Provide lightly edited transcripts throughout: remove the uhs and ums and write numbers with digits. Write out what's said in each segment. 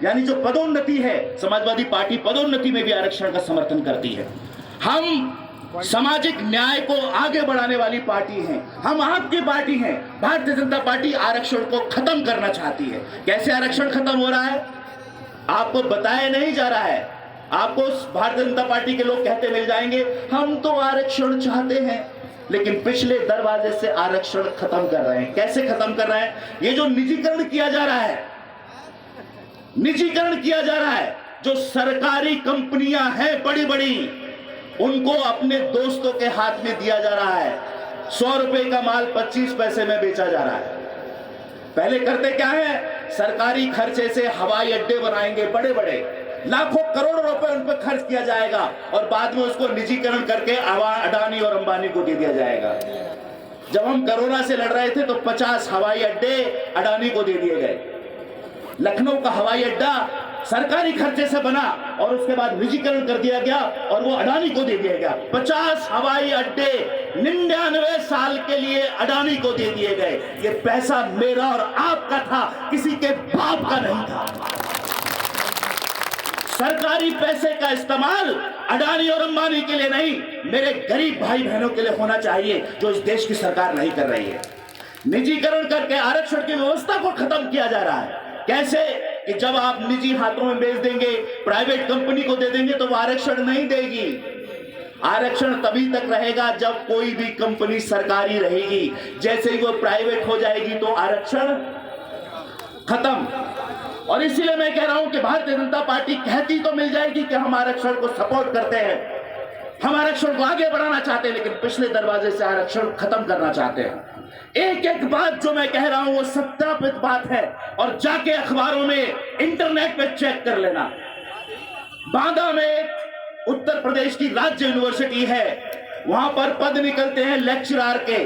यानी जो पदोन्नति है, समाजवादी पार्टी पदोन्नति में भी आरक्षण का समर्थन करती है। हम सामाजिक न्याय को आगे बढ़ाने वाली पार्टी हैं, हम आपकी पार्टी हैं। भारतीय जनता पार्टी आरक्षण को खत्म करना चाहती है। कैसे आरक्षण खत्म हो रहा है आपको बताया नहीं जा रहा है। आपको भारतीय जनता पार्टी के लोग कहते मिल जाएंगे हम तो आरक्षण चाहते हैं, लेकिन पिछले दरवाजे से आरक्षण खत्म कर रहे हैं। कैसे खत्म कर रहे हैं? ये जो निजीकरण किया जा रहा है, निजीकरण किया जा रहा है, जो सरकारी कंपनियां हैं बड़ी बड़ी, उनको अपने दोस्तों के हाथ में दिया जा रहा है। 100 रुपए का माल 25 पैसे में बेचा जा रहा है। पहले करते क्या है, सरकारी खर्चे से हवाई अड्डे बनाएंगे बड़े बड़े, लाखों करोड़ों रुपए उन पर खर्च किया जाएगा और बाद में उसको निजीकरण करके अडानी और अंबानी को दे दिया जाएगा। जब हम कोरोना से लड़ रहे थे तो 50 हवाई अड्डे अडानी को दे दिए गए। लखनऊ का हवाई अड्डा सरकारी खर्चे से बना और उसके बाद निजीकरण कर दिया गया और वो अडानी को दे दिया गया। 50 हवाई अड्डे 99 साल के लिए अडानी को दे दिए गए। ये पैसा मेरा और आपका था, किसी के बाप का नहीं था। सरकारी पैसे का इस्तेमाल अडानी और अंबानी के लिए नहीं, मेरे गरीब भाई बहनों के लिए होना चाहिए, जो इस देश की सरकार नहीं कर रही है। निजीकरण करके आरक्षण की व्यवस्था को खत्म किया जा रहा है। कैसे कि जब आप निजी हाथों में बेच देंगे, प्राइवेट कंपनी को दे देंगे तो वो आरक्षण नहीं देगी। आरक्षण तभी तक रहेगा जब कोई भी कंपनी सरकारी रहेगी। जैसे ही वो प्राइवेट हो जाएगी तो आरक्षण खत्म। और इसीलिए मैं कह रहा हूं कि भारतीय जनता पार्टी कहती तो मिल जाएगी कि हम आरक्षण को सपोर्ट करते हैं, हम आरक्षण को आगे बढ़ाना चाहते हैं, लेकिन पिछले दरवाजे से आरक्षण खत्म करना चाहते हैं। एक एक बात जो मैं कह रहा हूं वो सत्यापित बात है, और जाके अखबारों में, इंटरनेट पे चेक कर लेना। बांदा में उत्तर प्रदेश की राज्य यूनिवर्सिटी है, वहां पर पद निकलते हैं लेक्चरर के,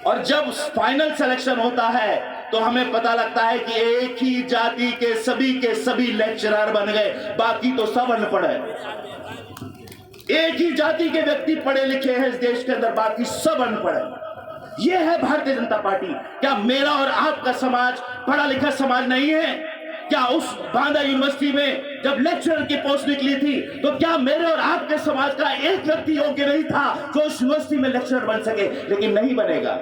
और जब फाइनल सिलेक्शन होता है तो हमें पता लगता है कि एक ही जाति के सभी लेक्चरर बन गए, बाकी तो सब अनपढ़ है। एक ही जाति के व्यक्ति पढ़े लिखे हैं इस देश के अंदर, बाकी सब अनपढ़ है। यह है भारतीय जनता पार्टी। क्या मेरा और आपका समाज पढ़ा लिखा समाज नहीं है? क्या उस बांदा यूनिवर्सिटी में जब लेक्चरर की पोस्ट निकली थी तो क्या मेरे और आपके समाज का एक व्यक्ति योग्य नहीं था जो उस यूनिवर्सिटी में लेक्चरर बन सके? लेकिन नहीं बनेगा,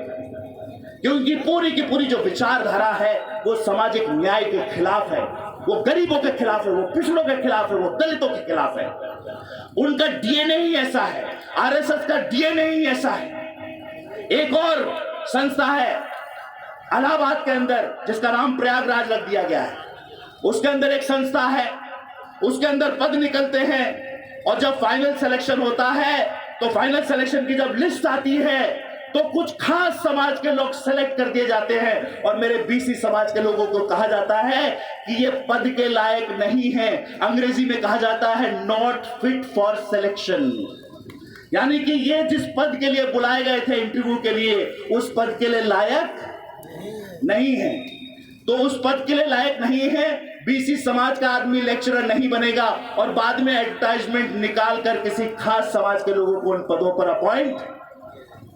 क्योंकि पूरी की पूरी जो विचारधारा है वो सामाजिक न्याय के खिलाफ है, वो गरीबों के खिलाफ है, वो पिछड़ों के खिलाफ है, वो दलितों के खिलाफ है। उनका डीएनए ही ऐसा है, आरएसएस का डीएनए ही ऐसा है। एक और संस्था है इलाहाबाद के अंदर जिसका नाम प्रयागराज रख दिया गया है, उसके अंदर एक संस्था है, उसके अंदर पद निकलते हैं, और जब फाइनल सिलेक्शन होता है तो फाइनल सिलेक्शन की जब लिस्ट आती है तो कुछ खास समाज के लोग सेलेक्ट कर दिए जाते हैं, और मेरे बीसी समाज के लोगों को कहा जाता है कि ये पद के लायक नहीं है। अंग्रेजी में कहा जाता है नॉट फिट फॉर सिलेक्शन, यानी कि ये जिस पद के लिए बुलाए गए थे इंटरव्यू के लिए, उस पद के लिए लायक नहीं है। तो उस पद के लिए लायक नहीं है, बीसी समाज का आदमी लेक्चरर नहीं बनेगा, और बाद में एडवर्टाइजमेंट निकाल कर किसी खास समाज के लोगों को उन पदों पर अपॉइंट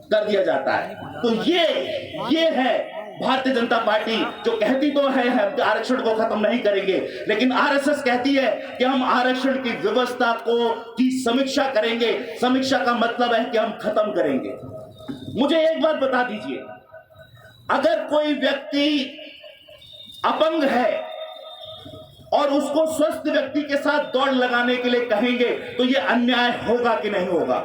कर दिया जाता है। तो ये है भारतीय जनता पार्टी, जो कहती तो है हम आरक्षण को खत्म नहीं करेंगे, लेकिन आरएसएस कहती है कि हम आरक्षण की व्यवस्था की समीक्षा करेंगे। समीक्षा का मतलब है कि हम खत्म करेंगे। मुझे एक बात बता दीजिए, अगर कोई व्यक्ति अपंग है और उसको स्वस्थ व्यक्ति के साथ दौड़ लगाने के लिए कहेंगे तो यह अन्याय होगा कि नहीं होगा?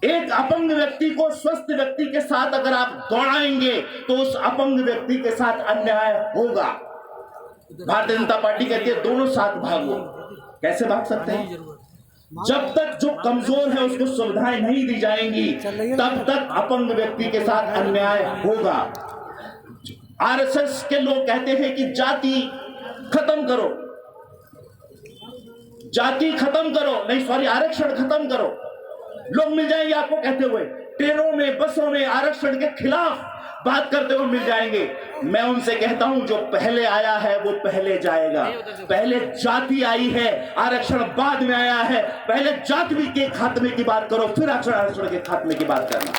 एक अपंग व्यक्ति को स्वस्थ व्यक्ति के साथ अगर आप दौड़ाएंगे तो उस अपंग व्यक्ति के साथ अन्याय होगा। भारतीय जनता पार्टी कहती है दोनों साथ भागो। कैसे भाग सकते हैं? जब तक जो कमजोर है उसको सुविधाएं नहीं दी जाएंगी तब तक अपंग व्यक्ति के साथ अन्याय होगा। आरएसएस के लोग कहते हैं कि जाति खत्म करो, जाति खत्म करो, नहीं सॉरी आरक्षण खत्म करो। लोग मिल जाएंगे आपको कहते हुए, ट्रेनों में बसों में आरक्षण के खिलाफ बात करते हुए मिल जाएंगे। मैं उनसे कहता हूं जो पहले आया है वो पहले जाएगा। पहले जाति आई है, आरक्षण बाद में आया है। पहले जाति के खात्मे की बात करो, फिर आरक्षण के खात्मे की बात करना।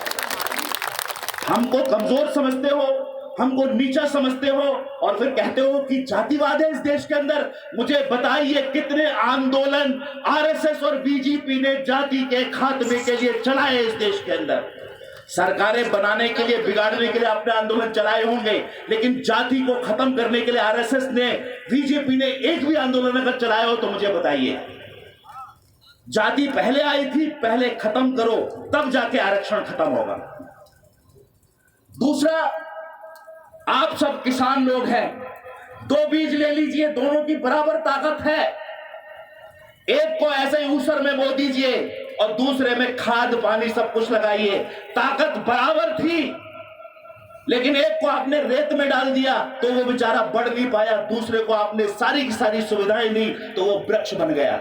हमको कमजोर समझते हो, हमको नीचा समझते हो और फिर कहते हो कि जातिवाद है इस देश के अंदर। मुझे बताइए कितने आंदोलन आरएसएस और बीजेपी ने जाति के खात्मे के लिए चलाए इस देश के अंदर। सरकारें बनाने के लिए, बिगाड़ने के लिए अपने आंदोलन चलाए होंगे, लेकिन जाति को खत्म करने के लिए आरएसएस ने, बीजेपी ने एक भी आंदोलन अगर चलाया हो तो मुझे बताइए। जाति पहले आई थी, पहले खत्म करो, तब जाके आरक्षण खत्म होगा। दूसरा, आप सब किसान लोग हैं, दो बीज ले लीजिए, दोनों की बराबर ताकत है। एक को ऐसे ही ऊसर में बो दीजिए और दूसरे में खाद पानी सब कुछ लगाइए, ताकत बराबर थी। लेकिन एक को आपने रेत में डाल दिया तो वो बेचारा बढ़ नहीं पाया, दूसरे को आपने सारी की सारी सुविधाएं दी तो वो वृक्ष बन गया।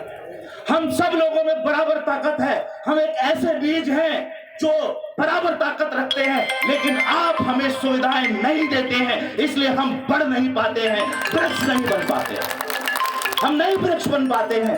हम सब लोगों में बराबर ताकत है। हम एक ऐसे बीज हैं जो बराबर ताकत रखते हैं, लेकिन आप हमें सुविधाएं नहीं देते हैं, इसलिए हम बढ़ नहीं पाते हैं, वृक्ष नहीं बन पाते, हम नहीं वृक्ष बन पाते हैं।